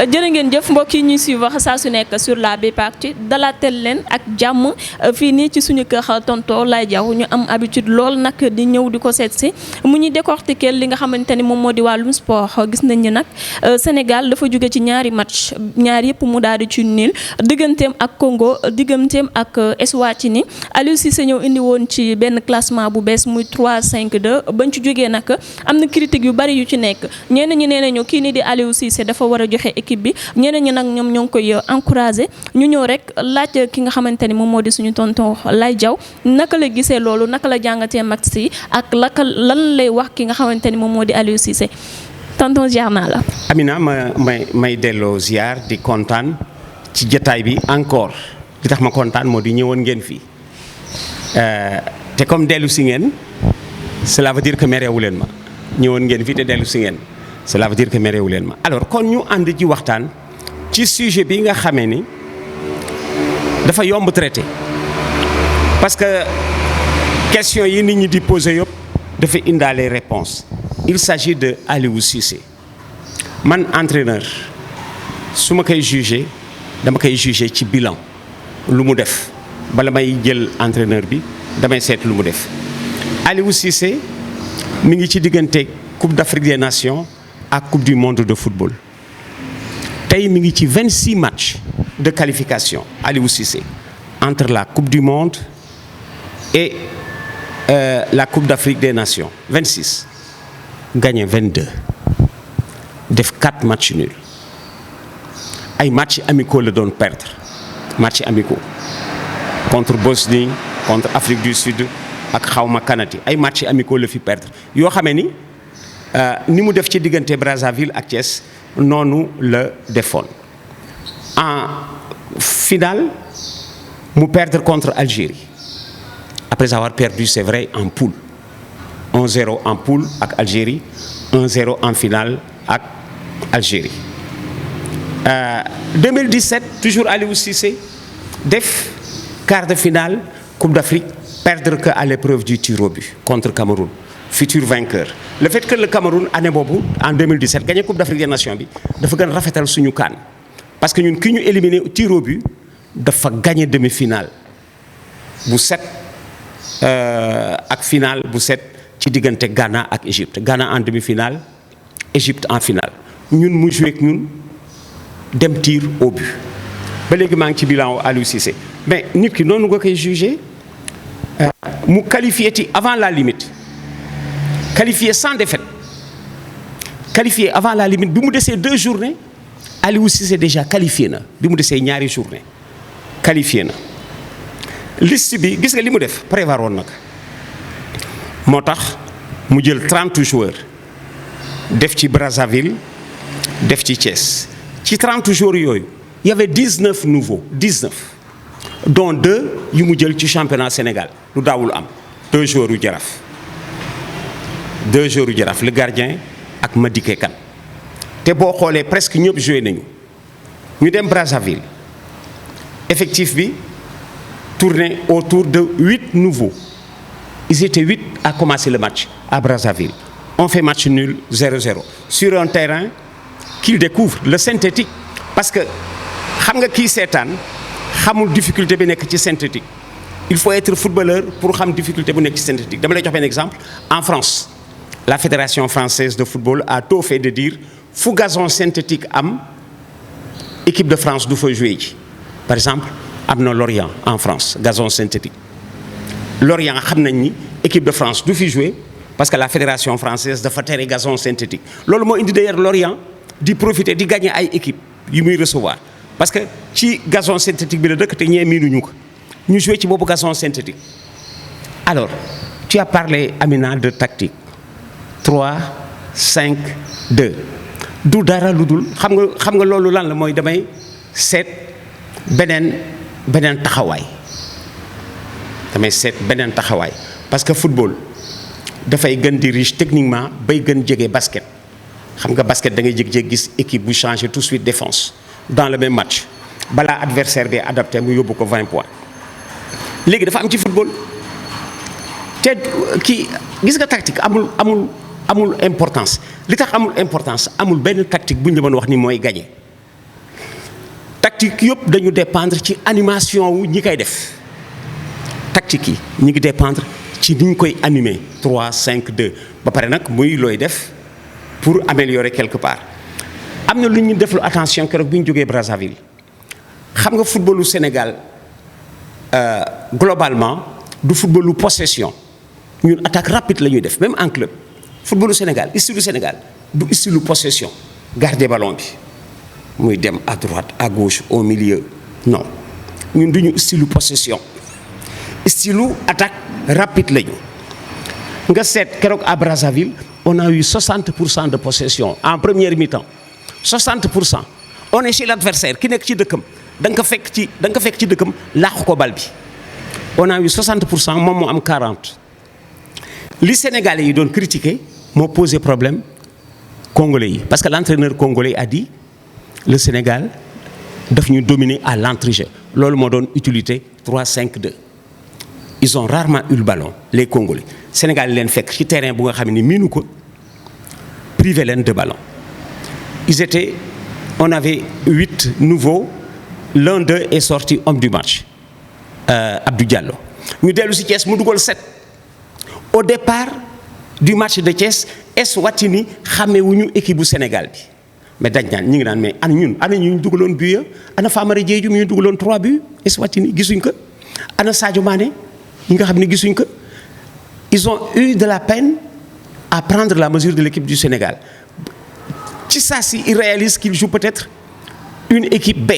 jërë ngeen jëf mbokk yi ñuy suivre saa su nekk sur la Bpactu dalaatel leen ak jàmm fii nii ci suñu kër tonton Laye Diaw ñu am habitude lool nag di ñëw di ko seet si mu ñuy décortiquer li nga xamante ni moom moo di wàllum sport gis nañ ni nag Sénégal dafa jóge ci ñaari match ñaar yëpp mu daal di ci nul digganteem ak Congo digganteem ak Eswatini Aliou Cissé ñëw indi woon ci benn classement bu bees muy 3-5-2 bañ ci jógee nag am na critique yu bari yu ci nekk ñenn ñi nee nañu kii nii di Aliou Cissé dafa war a joxe équipe bi ñeneen ñi nag ñoom ñoo ngi koy encouragé ñu ñëw rek laaj ki nga xamante ni moom moo di suñu tonton Laye Diaw naka la gisee loolu naka la jàngatee match yi ak lan lay wax ki nga xamante ni moom moo di Aliou Cissé tonton ziar naa la. Amina may delloo ziar di kontaan ci jotaay bi encore li tax ma kontaan moo di ñëwoon ngeen fii te comme dellu si ngeen cela veut dire que mereewu leen ma ñëwoon ngeen fii te dellu si ngeen. Cela veut dire que mereewu leen ma alors kon ñu ànd ci waxtaan ci sujet bi nga xamee ni dafa yomb traité parce que question yi nit ñi di poser yëpp dafa indaale réponse il s'agit de Aliou Cissé man entraîneur su ma koy jugé dama koy jugé ci bilan lu mu def bala may jël entraîneur bi damay seet lu mu def Aliou Cissé mi ngi ci diggante Coupe d'Afrique des Nations ak Coupe du monde de football tey mi ngi ci 26 matchs de qualification Aliou Cissé entre la Coupe du monde et la Coupe d'Afrique des Nations 26 gagné 22 def 4 matchs nuls ay matchs amicaux la doon perdre matchs amicaux contre Bosnie contre Afrique du Sud ak xawma kanati ay matchs amicaux la fi perdre yoo xamee ni ni mu def ci diggante Brazzaville ak Thiès noonu la defoon en finale mu perdre contre Algérie après avoir perdu c'est vrai en poule 1-0 en poule ak Algérie 1-0 en finale ak Algérie 2017 toujours Aliou Cissé def quart de finale Coupe d'Afrique perdre que à l'épreuve du tir au but contre Cameroun futur vainqueur le fait que le Cameroun année boobu en 2017 gagné Coupe d'Afrique des Nations bi dafa gën rafetal suñu CAN parce que ñun ki ñu éliminé tir au but dafa gagné demi-finale bu set ak finale bu set ci diggante Ghana ak Égypte Ghana en demi-finale Égypte en finale ñun mu joué ak ñun dem tir au but ba léegi maa ngi ci bilan Aliou Cissé mais nit ki noonu nga koy jugé mu qualifié ci avant la limite qualifié sans défaite qualifié avant la limite bi mu desee 2 journées Aliou Cissé déjà qualifié na bi mu desee ñaari journée qualifié na liste bi gis nga li mu def prévoir woon nag moo tax mu jël 30 joueurs def ci Brazzaville def ci Thiès ci 30 joueurs yooyu il y avait 19 nouveaux 19 dont 2 yu mu jël ci championnat Sénégal lu daawul am 2 joueurs yu Jaraaf 2 joueurs yu Jaraaf le gardien ak Madické Kane te boo xoolee presque ñëpp joué nañu ñu dem Brazzaville effectif bi tourné autour de 8 nouveaux ils étaient 8 à commencer le match à Brazzaville on fait match nul 0-0 sur un terrain qu'ils découvrent le synthétique parce que xam nga kii seetaan xamul difficulté bi nekk ci synthétique il faut être footballeur pour xam difficulté bu nekk ci synthétique dama lay jox benn exemple en France la fédération française de football a tôt fait de dire fu gazon synthétique am équipe de France du fa jouer ji par exemple am na Lorient en France gazon synthétique Lorient xam nañ ni équipe de France du fi jouer parce que la fédération française dafa tere gazon synthétique loolu moo indi d'ailleurs Lorient di profiter di gagner ay équipe yu muy recevoir parce que ci gazon synthétique bi la dëkk te ñee miinuñu ko ñu jouer ci boobu gazon synthétique alors tu as parlé Amina de tactique 3-5-2 du dara lu dul xam nga loolu lan la mooy damay seet beneen taxawaay parce que football dafay gën di riche techniquement bay gën jege basket xam nga basket da ngay jékki-jékki gis équipe bu changer tout de suite défense dans le même match balaa adversaire bi adapté mu yóbbu ko 20 points léegi dafa am ci football te kii gis nga tactique amul importance li tax amul importance amul benn tactique bu ñu la mën wax ni mooy gagné tactique yëpp dañu dépendre ci animation wu ñi koy def tactique yi ñi ngi dépendre ci ni ñu koy animer 3 5 2 ba pare nag muy looy def pour améliorer quelque part. am na lu ñu deflu attention keroog bi ñu jógee Brazzaville xam nga footballu Sénégal globalement du footballu possession ñun attaque rapide la ñuy def même en club footballu Sénégal style du Sénégal du style possession garder ballon bi muy dem à droite à gauche au milieu non ñun duñu style possession style attaque rapide lañu nga seet keroog à Brazzaville on a eu 60% de possession en première mi-temps 60%. on est chez l'adversaire ki nekk ci dëkkam da nga ko fekk ci dëkkam làq ko bal bi on a eu 60% moom moo am 40. li Sénégalais yi doon critiquer moo posé problème congolais yi parce que l'entraîneur congolais a dit le Sénégal daf ñu dominer à l'entrejeu loolu moo doon utilité 3-5-2 ils ont rarement eu le ballon les Congolais Sénégal leen fekk ci terrain bu nga xam ne miinu ko privé leen de ballon on avait 8 nouveaux l'un d'eux est sorti homme du match Abdou Diallo ñu dellu si Thiès mu dugal 7 au départ du match de Thiès Eswatini xàmmewuñu équipe bu Sénégal bi mais dañ naan ñi ngi naan mais ana ñu dugaloon but ya ana Famara Diédhiou mi ñu dugaloon 3 buts Eswatini gisuñ ko ana Sadio Mané ñi nga xam ne gisuñ ko ils ont eu de la peine à prendre la mesure de l'équipe du Sénégal ci saa si ils réalisent qu'ils jouent peut-être une équipe B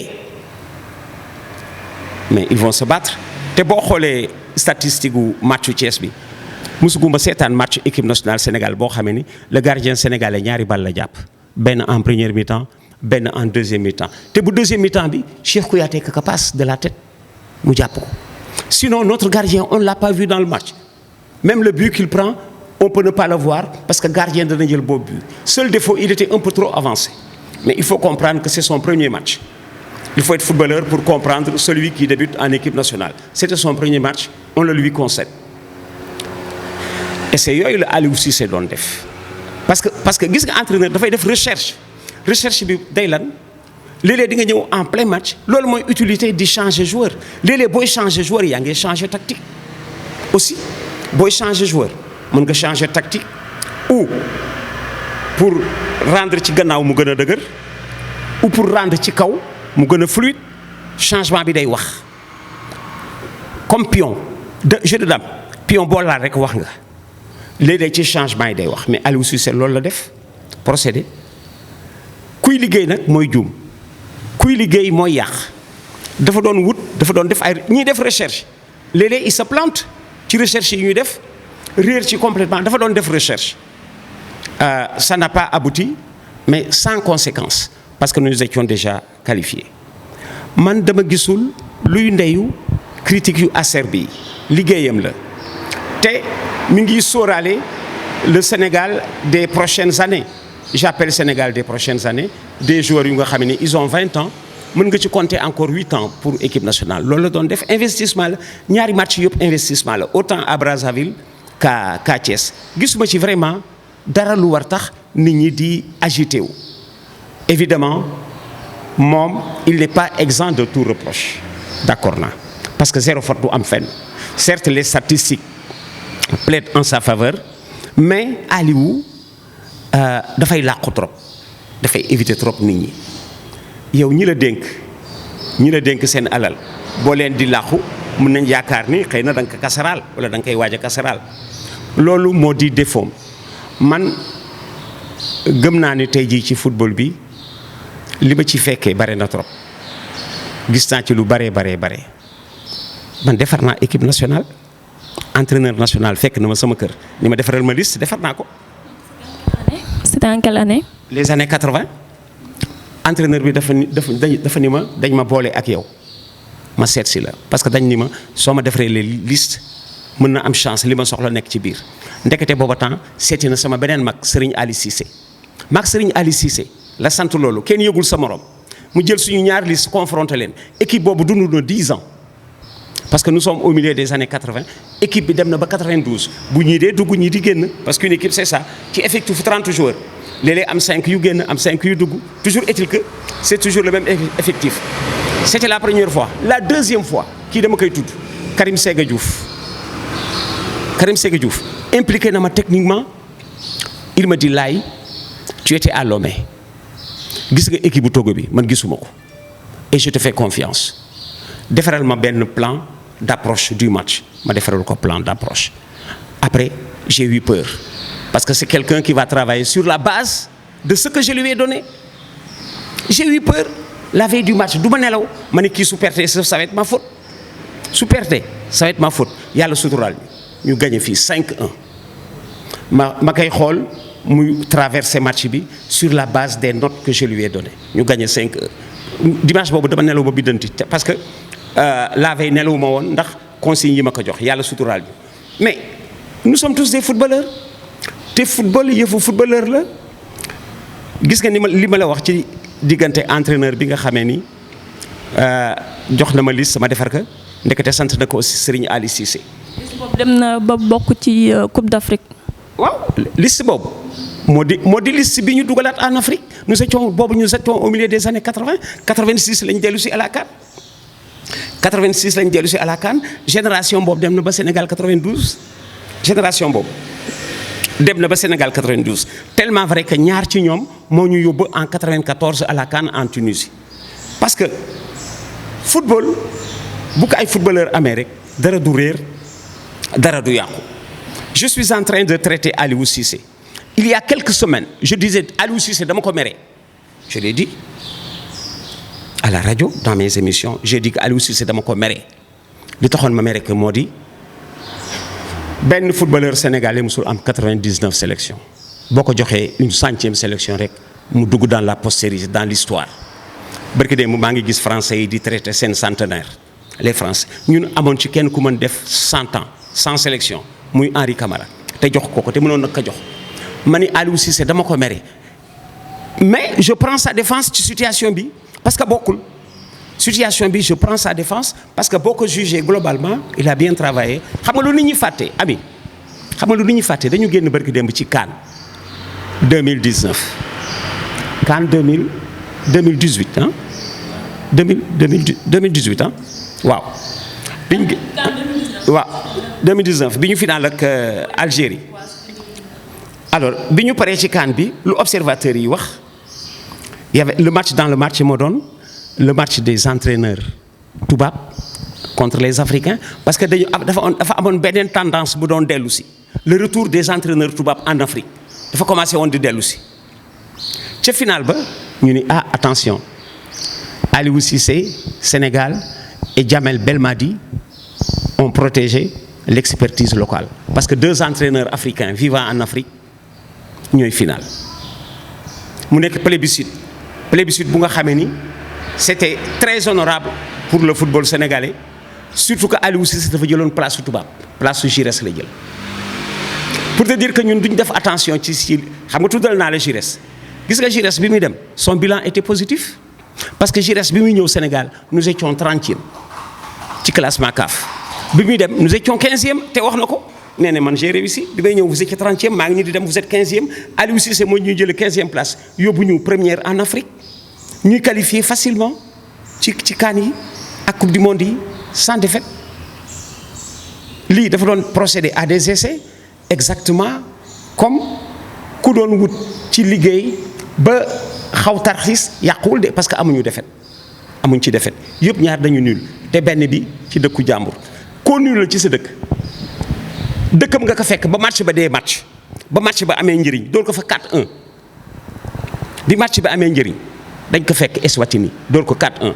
mais ils vont se battre te boo xoolee statistique gu matchu Thiès bi musuguma seetaan match équipe nationale Sénégal boo xamee ni le gardien sénégalais ñaari bal la jàpp benn en première mi-temps benn en deuxième mi-temps te bu deuxième mi-temps bi Cheikh Kouyaté ka passe de la tête mu jàpp ko sinon notre gardien on ne l'a pas vu dans le match même le but qu'il prend on peut ne pas le voir parce que gardien dana jël boobu but seul défaut il était un peu trop avancé mais il faut comprendre que c'est son premier match il faut être footballeur pour comprendre celui qui débute en équipe nationale c'était son premier match on le lui concède et c'est yooyu la Aliou Cissé doon def parce que gis nga entraîneur dafay def recherche bi day lan léeg-léeg di nga ñëw en plein match loolu mooy utilité di changer joueur léeg-léeg booy changer joueur yaa ngi changer tactique aussi booy changer joueur mën nga changer tactique ou pour rendre ci gannaaw mu gën a dëgër ou pour rendre ci kaw mu gën a fluide changement bi day wax comme pion de jeu de dame pion boo laal rek wax nga léeg-léeg ci changement yi day wax mais Aliou Cissé loolu la def procédé kuy liggéey nag mooy juum kuy liggéey mooy yàq dafa doon def ay ñiy def recherche léeg-léeg il se plante ci recherche yi ñuy def réer ci complètement dafa doon def recherche ça n'a pas abouti mais sans conséquence parce que nous étions déjà qualifiés man dama gisul luy ndeyu critique yu acerbe yi liggéeyam la te mi ngi sóoraale le Sénégal des prochaines années j'appelle Sénégal des prochaines années des joueurs yu nga xam ne ils ont 20 ans mën nga ci compter encore 8 ans pour équipe nationale loolu la doon def investissement la ñaari match yëpp investissement la autant à Brazzaville qu'à Thiès gisuma ci vraiment dara lu war tax nit ñi di agité wu évidemment moom il n'est pas exempt de tout reproche d'accord na parce que 0 faute du am fenn certes les statistiques plaident en sa faveur mais Aliou dafay làqu trop dafay éviter trop nit ñi yow ñi la dénk seen alal boo leen di làqu mën nañ yaakaar ni xëy na da nga ko kasaraal wala da nga koy waaj a kasaraal loolu moo di défaut man gëm naa ni tey jii ci football bi li ma ci fekkee bare na trop gis naa ci lu bare man defar naa équipe nationale entraîneur national fekk na ma sama kër ni ma defaral ma liste defar naa ko. C'était en quelle année? Les années 80 entraîneur bi dafa ni ma dañ ma boole ak yow ma seet si la parce que dañ ni ma soo ma defaree les listes mën na am chance li ma soxla nekk ci biir ndekete booba temps seeti na sama beneen mag Serigne Ali Cissé mag Serigne Ali Cissé la sant loolu kenn yëgul sa morom mu jël suñu ñaari liste confronté leen équipe boobu dund na 10 ans parce que nous sommes au milieu des années 80 équipe bi dem na ba 92 bu ñii dee dugg ñii di génn parce qu'une équipe c'est ça ci effectif 30 joueurs léeg-léeg am 5 yu génn am 5 yu dugg toujours est-il que c'est toujours le même effectif C'était la première fois. La deuxième fois kii dama koy tudd Karim Séga Diouf impliqué na ma techniquement. Il me dit Laye tu étais à Lomé gis nga équipe bu Togo bi man gisuma ko et je te fais confiance defaral ma benn plan d'approche du match ma defaral ko plan d'approche. Après j'ai eu peur parce que c'est quelqu'un qui va travailler sur la base de ce que je lui ai donné. J'ai eu peur la veille du match du ma nelaw ma ne kii su perte ça va être ma faute su perte ça va être ma faute yàlla suturaal ñu gagné fii 5-1 ma koy xool muy traverser match bi sur la base des notes que je lui ai données ñu gagné 5-1 dimanche boobu dama nelaw ba biddanti parce que la veille nelawu ma woon ndax consigne yi ma ko jox yàlla suturaal ñu mais nous sommes tous des footballeurs te football yëfu footballeur la gis nga li ma la wax ci diggante entraîneur bi nga xamee ni jox na ma liste ma defar ko ndekete sant na ko aussi Serigne Ali Cissé. liste boobu dem na ba bokk ci Coupe d'Afrique. waaw liste boobu moo di liste bi ñu dugalaat en Afrique nous étions au milieu des années 80 86 lañ dellu si à la CAN 86 lañ dellu si à la CAN génération boobu dem na ba Sénégal 92 génération boobu. dem na ba Sénégal 92 tellement vrai que ñaar ci ñoom moo ñu yóbbu en 94 à la CAN en Tunisie parce que football bu ko ay footballeur amee rek dara du réer dara du yàqu. Je suis en train de traiter Aliou Cissé il y a quelques semaines je disais Aliou Cissé dama ko mere je l'ai dit à la radio dans mes émissions j'ai dit que Aliou Cissé dama ko mere li taxoon ma mere que moo di benn footballeur sénégalais musul am 99 sélections boo ko joxee une 100e sélection rek mu dugg dans la postérité dans l'histoire barki de maa ngi gis français yi di traité seen centenaire les français ñun amoon ci kenn ku mën def 100 ans 100 sélections muy Henri Camara te jox ko te mënoon na ko jox ma ni Aliou Cissé dama ko mere mais je prends sa défense ci situation bi parce que bokkul situation bi je prends sa défense parce que boo ko jugé globalement il a bien travaillé xam nga lu nit ñi fàtte ami xam nga lu nit ñi fàtte dañu génn barki démb ci CAN 2019 CAN 2018 ah 2018 ah waaw. waaw 2019 bi ñu final ak Algérie alors bi ñu paree ci CAN bi lu observateurs yi wax y avait le match dans le match moo doon le match des entraîneurs tubaab contre les Africains parce que dafa amoon beneen tendance bu doon dellu si le retour des entraîneurs tubaab en Afrique dafa commencé woon di dellu si ca final ba ñu ni attention Aliou Cissé Sénégal et Djamel Belmadi ont protégé l'expertise locale parce que 2 entraîneurs africains vivant en Afrique ñooy final mu nekk plébiscite bu nga xamee ni c'était très honorable pour le football sénégalais surtout que Aliou Cissé dafa jëloon place su tubaab place su Giresse la jël pour te dire que ñun duñ def attention ci xam nga tuddal naa la Giresse gis nga Giresse bi muy dem son bilan était positif parce que Giresse bi muy ñëw Sénégal nous étions 30e ci classement CAF bi muy dem nous étions 15e te wax na ko nee na man j'ai réussi bi may ñëw vous étiez 30e maa ngi nii di dem vous êtes 15e Aliou Cissé moo ñuy jëlee 15e place yóbbu ñu première en Afrique ñuy qualifié facilement ci CAN yi ak coupe du monde yi sans défaite lii dafa doon procéder à des essais exactement comme ku doon wut ci liggéey ba xaw tarxiis yàquwul de parce que amuñu défaite amuñ ci défaite yëpp ñaar dañu nul te benn bi ci dëkku jàmbur koo nul ci sa dëkkam nga ko fekk ba match ba dee match ba amee njëriñ dool ko fa 4-1 bi match bi amee njëriñ dañ ko fekk Eswatini door ko 4-1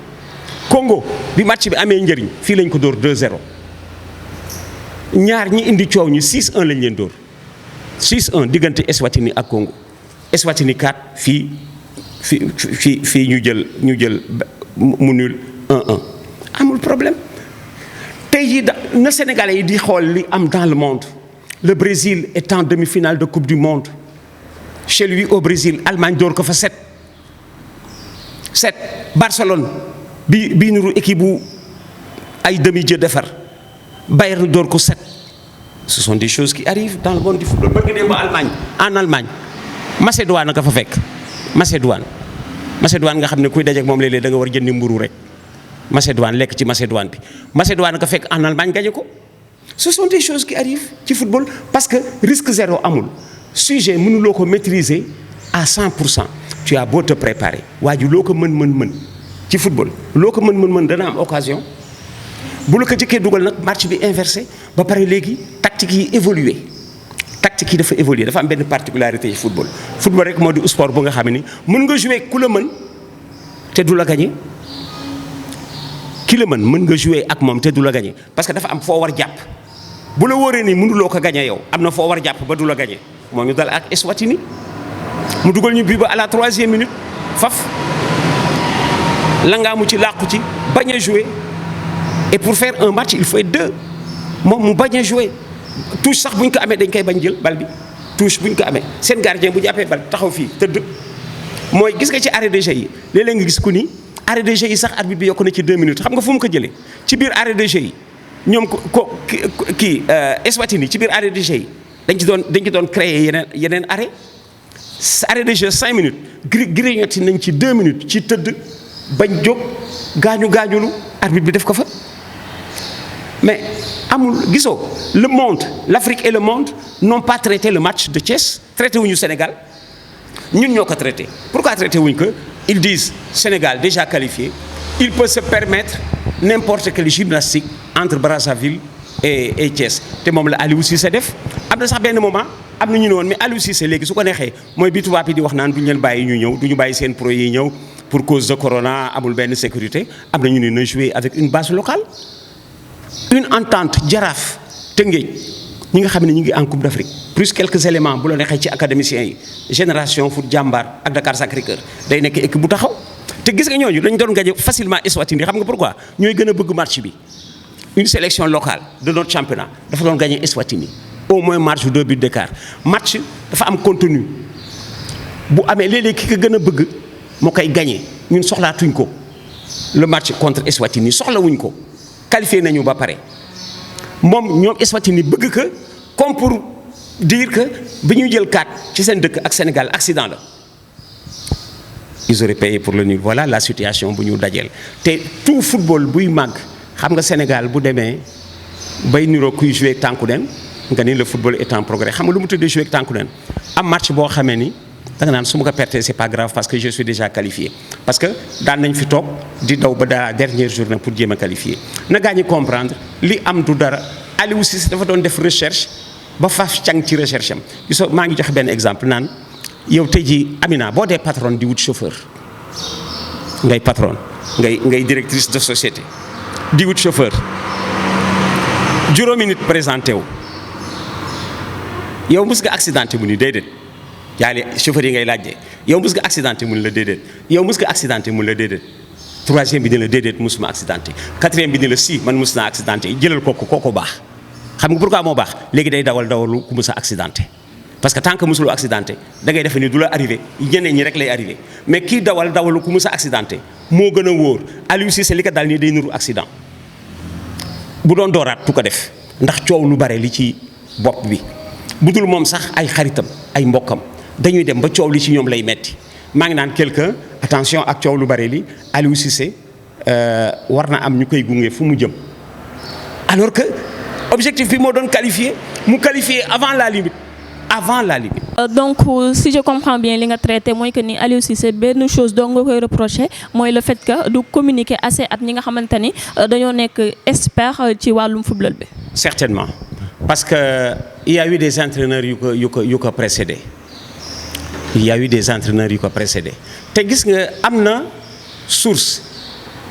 Congo bi match bi amee njëriñ fii lañ ko door 2-0 ñaar ñi indi coow ñi 6-1 lañ leen door 6-1 diggante Eswatini ak Congo Eswatini 4 fii ñu jël mu nul 1-1 amul problème tey jii na Sénégalais yi di xool li am dans le monde le Brésil est en demi-finale de coupe du monde chez lui au Brésil Allemagne door ko fa 7 Barcelone bi nuru équipe bu ay demi-dieu defar Bayern door ko 7 ce sont des choses qui arrivent dans le monde du football ba nga dem ba en Allemagne Macédoine nga fa fekk Macédoine nga xam ne kuy dajeek moom léeg-léeg da nga war jëndi mburu rek Macédoine lekk ci Macédoine bi Macédoine nga fekk en Allemagne gagné ko. Ce sont des choses qui arrivent ci football parce que risque zéro amul sujet mënuloo ko maîtriser à 100%. Tu as beau te préparer waa ji loo ko mën ci football loo ko mën dana am occasion bu la ko jëkkee dugal nag match bi inversé ba pare léegi tactique yi évoluer tactique yi dafa évoluer dafa am benn particularité ci football rek moo di sport bu nga xam ni mën nga jouer ku la mën te du la gagné ki la mën nga jouer ak moom te du la gagné parce que dafa am foo war jàpp bu la wóoree ni mënuloo ko gagné yow am na foo war jàpp ba du la gagné moo ñu dal ak Eswatini mu dugal ñu bii ba à la 3e minute faf la ngaa mu ci làqu ci bañ a jouer et pour faire un match il faut être 2 moom mu bañ a jouer touche sax bu ñu ko amee dañ koy bañ jël bal bi touche bu ñu ko amee seen gardien bu jàppee bal taxaw fii tëdd mooy gis nga ci arrêt de jeu yi léeg-léeg nga gis ku ni arrêt de jeu yi sax arbitre bi yokk na ci 2 minutes xam nga fu mu ko jëlee ci biir arrêt de jeu yi ñoom Eswatini ci biir arrêt de jeu yi dañ ci doon créer yeneen arrêt de jeu 5 minutes grignoté nañ ci 2 minutes ci tëdd bañ jóg gaañulu arbitre bi def ko fa mais amul gisoo le monde l'Afrique et le monde n'ont pas traité le match de Thiès traité wuñu Sénégal ñun ñoo ko traité pourquoi traité wuñ ko ils disent Sénégal déjà qualifié il peut se permettre n'importe quelle gymnastique entre Brazzaville et Thiès te moom la Aliou Cissé def am na sax benn moment am na ñu ne woon mais Aliou Cissé léegi su ko neexee mooy bi tubaab yi di wax naan duñu leen bàyyi ñu ñëw duñu bàyyi seen pro yi ñëw pour cause de corona amul benn sécurité am na ñu ne na jouer avec une base locale une entente Jaraaf Tëngéej ñi nga xam ne ñu ngi en Coupe d'Afrique plus quelques éléments bu la neexee ci académiciens yi Génération Foot Jàmbaar ak Dakar Sacré-Cœur day nekk équipe bu taxaw te gis nga ñooñu dañu doon gagner facilement Eswatini xam nga pourquoi ñooy gën a bëgg match bi une sélection locale de notre championnat dafa doon gagner Eswatini au moins marge 2 buts d'écart match dafa am contenu bu amee léeg-léeg ki ko gën a bëgg moo koy gagner ñun soxlaatuñ ko le match contre Eswatini soxlawuñ ko qualifié nañu ba pare moom ñoom Eswatini bëgg que comme pour dire que bi ñuy jël 4 ci seen dëkk ak Sénégal accident la ils auraient payé pour le nul voilà la situation bu ñu dajeel te tout football buy màgg xam nga Sénégal bu demee bay niroo kuy jouer tànku nen nga ni le football est en progrès xam nga lu mu tuddee jouer tànku nen am match boo xamee ni da nga naan su ma ko perte c'est pas grave parce que je suis déjà qualifié parce que daan nañ fi toog di daw ba la dernière journée pour jéem a qualifier na gaa ñi comprendre li am du dara Aliou Cissé dafa doon def recherche ba faf càng ci recherche am gisoo maa ngi joxe benn exemple naan yow tey jii Amina boo dee patron di wut chauffeur ngay patron ngay directrice de société di wut chauffeur juróomi nit présenté wu yow mës nga accidenté mu ni déedéet yaa ngi chauffeur yi ngay laajte yow mës nga accidenté mun la déedéet yow mës nga accidenté mun la déedéet troisième bi ni la déedéet musuma accidenté quatrième bi ni la si man mës naa accidenté jëlal kooku baax xam nga pourquoi moo baax léegi day dawalu ku mës a accidenté parce que tant que mësuloo accidenté da ngay defe ni du la arrivé ñeneen ñi rek lay arrivé mais kii dawalu ku mës a accidenté moo gën a wóor Aliou Cissé li ko dal nii day nuru accident bu doon dooraat tu ko def ndax coow lu bare li ci bopp bi bu dul moom sax ay xaritam ay mbokkam dañuy dem ba coow li ci ñoom lay metti maa ngi naan quelqu'un attention ak coow lu bare li Aliou Cissé war na am ñu koy gunge fu mu jëm alors que objectif bi moo doon qualifié mu qualifié avant la limite. Donc si je comprends bien li nga traité mooy que ni Aliou Cissé benn chose doo nga koy reproché mooy le fait que du communiquer assez ak ñi nga xamante ni dañoo nekk expert ci wàllum football bi. Certainement parce que il y a eu des entraîneurs yu ko précédé il y a eu des entraîneurs yu ko précédé te gis nga am na source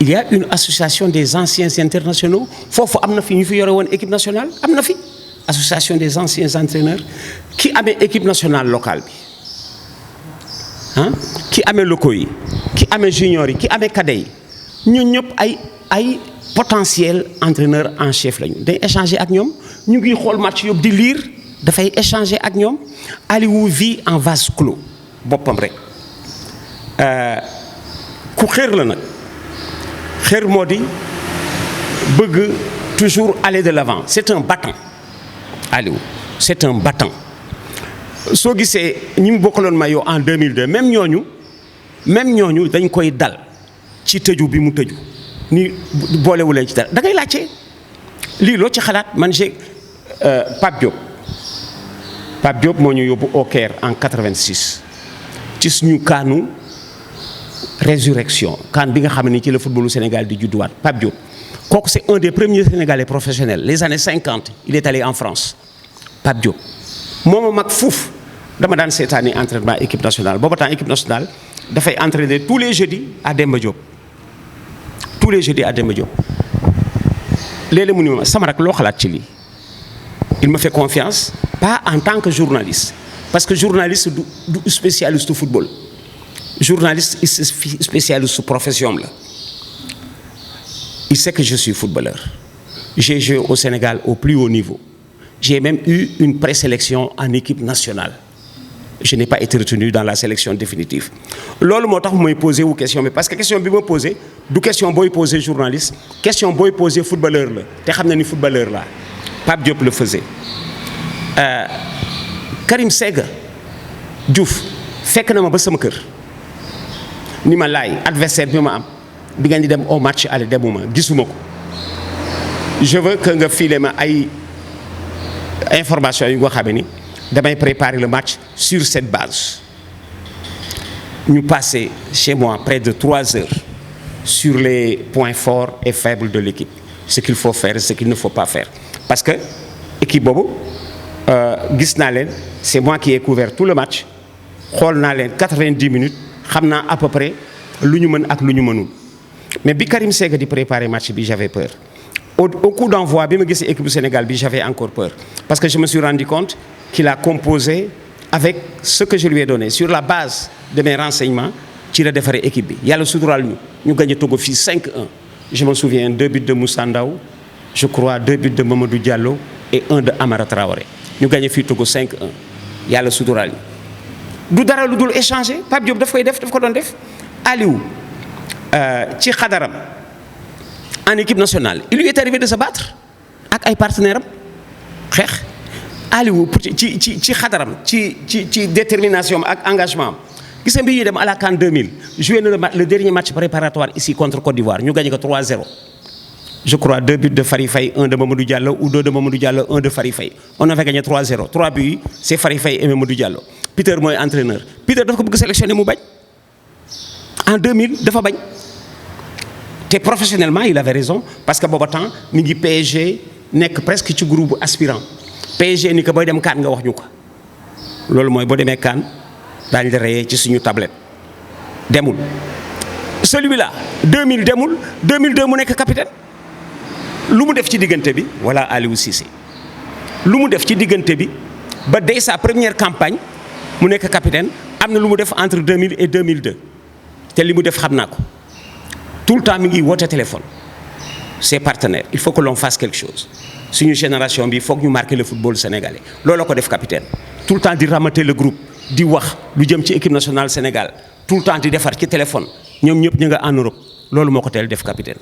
il y a une association des anciens internationaux foofu am na fi ñu fi yore woon équipe nationale am na fi. Association des anciens entraîneurs ki amee équipe nationale locale bi ki amee locaux yi ki amee juniors yi ki amee cadets yi ñun ñëpp ay potentiel entraîneur en chef lañu day échanger ak ñoom ñu ngi xool match yëpp di lire dafay échanger ak ñoom Aliou vit en vase clos boppam rek ku xër la nag xër moo di bëgg toujours aller de l'avant c'est un battant Aliou c'est un battant soo gisee ñi mu bokkaloon maillot en 2002 même ñooñu dañ koy dal ci tëju bi mu tëju ni boolewu leen ci dara da ngay laajte lii loo ci xalaat. man j'ai Pape Diop moo ñu yóbbu au Caire en 86 ci suñu kaanu résurrection kaan bi nga xam ne ci la footballu Sénégal di judduwaat. Pape Diop kooku c'est un des premiers Sénégalais professionnels les années 50 il est allé en France. Pape Diop moo ma mag fuuf dama daan seetaani entraînement équipe nationale booba temps équipe nationale dafay entraîner tous les jeudis à Demba Diop léeg-léeg mu ni ma sama rak loo xalaat ci lii. il me fait confiance pas en tant que journaliste parce que journaliste du spécialiste football journaliste spécialiste profession la. Il sait que je suis footballeur. J'ai joué au Sénégal au plus haut niveau. J'ai même eu une présélection en équipe nationale. Je n'ai pas été retenu dans la sélection définitive. Loolu moo tax mooy posé wu question bi parce que question bi ma posé du question booy posé journaliste question booy posé footballeur la te xam na ni footballeur la. Pape Diop le faisait. Karim Sega Diouf fekk na ma ba sama kër ni ma laay adversaire bi ma am bi ngeen di dem au match aller demuma gisuma ko je veux que nga filer ma ay information yu nga xam ni damay préparer le match sur cette base. Ñu passé chez moi près de 3 heures sur les points forts et faibles de l'équipe, ce qu'il faut faire et ce qu'il ne faut pas faire. Parce que équipe boobu gis naa leen c'est moi qui ai couvert tout le match xool naa leen 90 minutes xam naa à peu près lu ñu mën ak lu ñu mënul mais bi Karim Sega di préparer match bi j'avais peur. Au coup d'envoi bi ma gis équipe du Sénégal bi j'avais encore peur parce que je me suis rendu compte qu'il a composé avec ce que je lui ai donné sur la base de mes renseignements ci la defaree équipe bi yàlla suturaal ñu gagné Togo fii 5-1. Je me souviens 2 buts de Moussa Ndaw je crois 2 buts de Mamadou Diallo et 1 de Amara Traoré ñu gagné fii Togo 5-1 yàlla suturaal ñu du dara lu dul échanger Pape Diop daf ko doon def Aliou ci xadaram en équipe nationale il lui est arrivé de se battre ak ay partenaires am xeex Aliou ci xadaram ci détermination ak engagement am gis nga bi ñuy dem à la CAN 2000 joué na le dernier match préparatoire ici contre Côte d'Ivoire ñu gagné ko 3-0 je crois 2 buts de Fary Faye 1 de Mamadou Diallo ou 2 de Mamadou Diallo 1 de Fary Faye on avait gagné 3-0 3 buts c'est Fary Faye et Mamadou Diallo Peter mooy entraîneur Peter dafa ko bëgg sélectionner mu bañ en 2000 dafa bañ te professionnellement il avait raison parce que booba temps mi ngi PSG nekk presque ci groupe aspirant PSG ni que booy dem CAN nga wax ñu ko loolu mooy boo demee CAN daañu la reyee ci suñu tablette demul. celui-là 2000 demul 2002 mu nekk capitaine lu mu def ci diggante bi voilà Aliou Cissé lu mu def ci diggante bi ba dès sa première campagne mu nekk capitaine am na lu mu def entre 2000 et 2002 te li mu def xam naa ko. Tout le temps mi ngi woote téléphone ses partenaires il faut que l'on fasse quelque chose suñu génération bi foog ñu marquer le football sénégalais looloo ko def capitaine tout le temps di ramater le groupe di wax lu jëm ci équipe nationale Sénégal tout le temps di defar ci téléphone ñoom ñëpp ñu nga en Europe loolu moo ko teel def capitaine.